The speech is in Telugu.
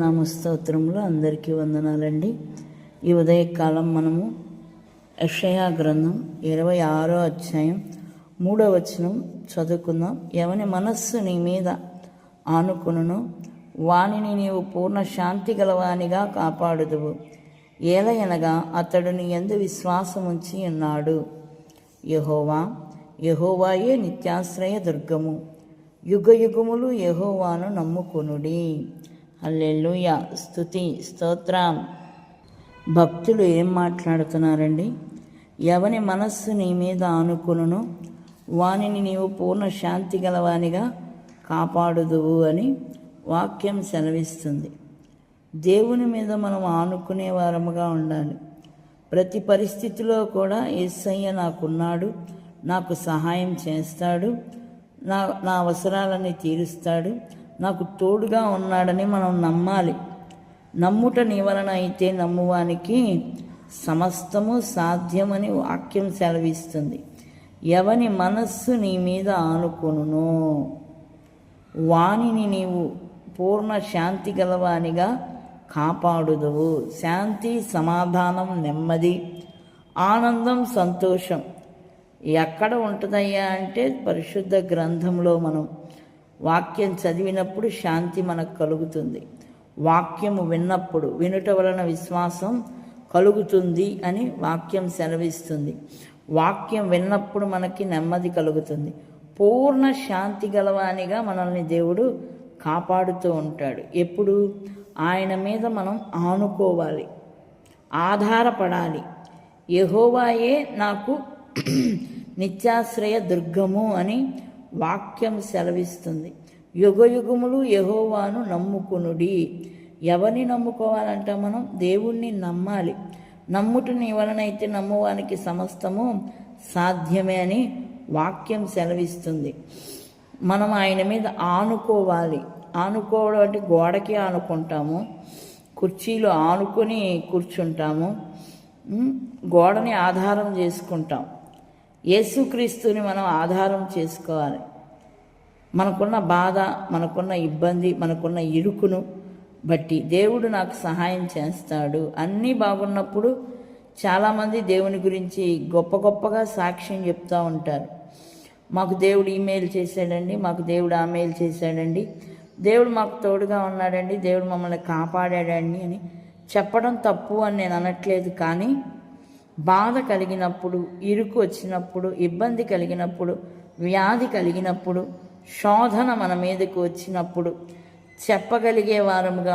నామస్తోత్రములు అందరికీ వందనాలండి. ఈ ఉదయకాలం మనము యెషయా గ్రంథం 26వ అధ్యాయం 3వ వచనం చదువుకుందాం. ఎవని మనస్సు నీ మీద ఆనుకునునో వానిని నీవు పూర్ణ శాంతి గలవానిగా కాపాడుదువు. ఏలయనగా అతడు నీ యందు విశ్వాసముంచి ఉన్నాడు. యెహోవాయే నిత్యాశ్రయ దుర్గము, యుగయుగములు యెహోవాను నమ్ముకొనుడి. హల్లెలూయా, స్తుతి స్తోత్రం. భక్తులు ఏం మాట్లాడుతున్నారండి? ఎవని మనస్సు నీ మీద ఆనుకునునో వానిని నీవు పూర్ణ శాంతి గలవానిగా కాపాడుదువు అని వాక్యం సెలవిస్తుంది. దేవుని మీద మనం ఆనుకునే వారముగా ఉండాలి. ప్రతి పరిస్థితిలో కూడా యేసయ్య నాకున్నాడు, నాకు సహాయం చేస్తాడు, నా అవసరాలని తీరుస్తాడు, నాకు తోడుగా ఉన్నాడని మనం నమ్మాలి. నమ్ముట నీ వలన అయితే నమ్మువానికి సమస్తము సాధ్యమని వాక్యం సెలవిస్తుంది. ఎవని మనస్సు నీ మీద ఆనుకొనునో వానిని నీవు పూర్ణ శాంతి గలవానిగా కాపాడుదువు. శాంతి, సమాధానం, నెమ్మది, ఆనందం, సంతోషం ఎక్కడ ఉంటుందయ్యా అంటే పరిశుద్ధ గ్రంథంలో మనం వాక్యం చదివినప్పుడు శాంతి మనకు కలుగుతుంది. వాక్యము విన్నప్పుడు, వినుట వలన విశ్వాసం కలుగుతుంది అని వాక్యం సెలవిస్తుంది. వాక్యం విన్నప్పుడు మనకి నెమ్మది కలుగుతుంది. పూర్ణ శాంతి గలవానిగా మనల్ని దేవుడు కాపాడుతూ ఉంటాడు. ఎప్పుడు? ఆయన మీద మనం ఆనుకోవాలి, ఆధారపడాలి. యెహోవాయే నాకు నిత్యాశ్రయ దుర్గము అని వాక్యం సెలవిస్తుంది. యుగయుగములు యెహోవాను నమ్ముకొనుడి. ఎవరిని నమ్ముకోవాలంట? మనం దేవుణ్ణి నమ్మాలి. నమ్ముట నీ వలనైతే నమ్మువానికి సమస్తము సాధ్యమే అని వాక్యం సెలవిస్తుంది. మనం ఆయన మీద ఆనుకోవాలి. ఆనుకోవడం అంటే గోడకి ఆనుకుంటాము, కుర్చీలో ఆనుకొని కూర్చుంటాము, గోడని ఆధారం చేసుకుంటాం. యేసుక్రీస్తుని మనం ఆధారం చేసుకోవాలి. మనకున్న బాధ, మనకున్న ఇబ్బంది, మనకున్న ఇరుకును బట్టి దేవుడు నాకు సహాయం చేస్తాడు. అన్నీ బాగున్నప్పుడు చాలామంది దేవుని గురించి గొప్పగా సాక్ష్యం చెప్తూ ఉంటారు. మాకు దేవుడు ఈమెయిల్ చేశాడండి, మాకు దేవుడు ఆ మెయిల్ చేశాడండి, దేవుడు మాకు తోడుగా ఉన్నాడండి, దేవుడు మమ్మల్ని కాపాడాడండి అని చెప్పడం తప్పు అని నేను అనట్లేదు. కానీ బాధ కలిగినప్పుడు, ఇరుకు వచ్చినప్పుడు, ఇబ్బంది కలిగినప్పుడు, వ్యాధి కలిగినప్పుడు, శోధన మన మీదకు వచ్చినప్పుడు చెప్పగలిగే వారముగా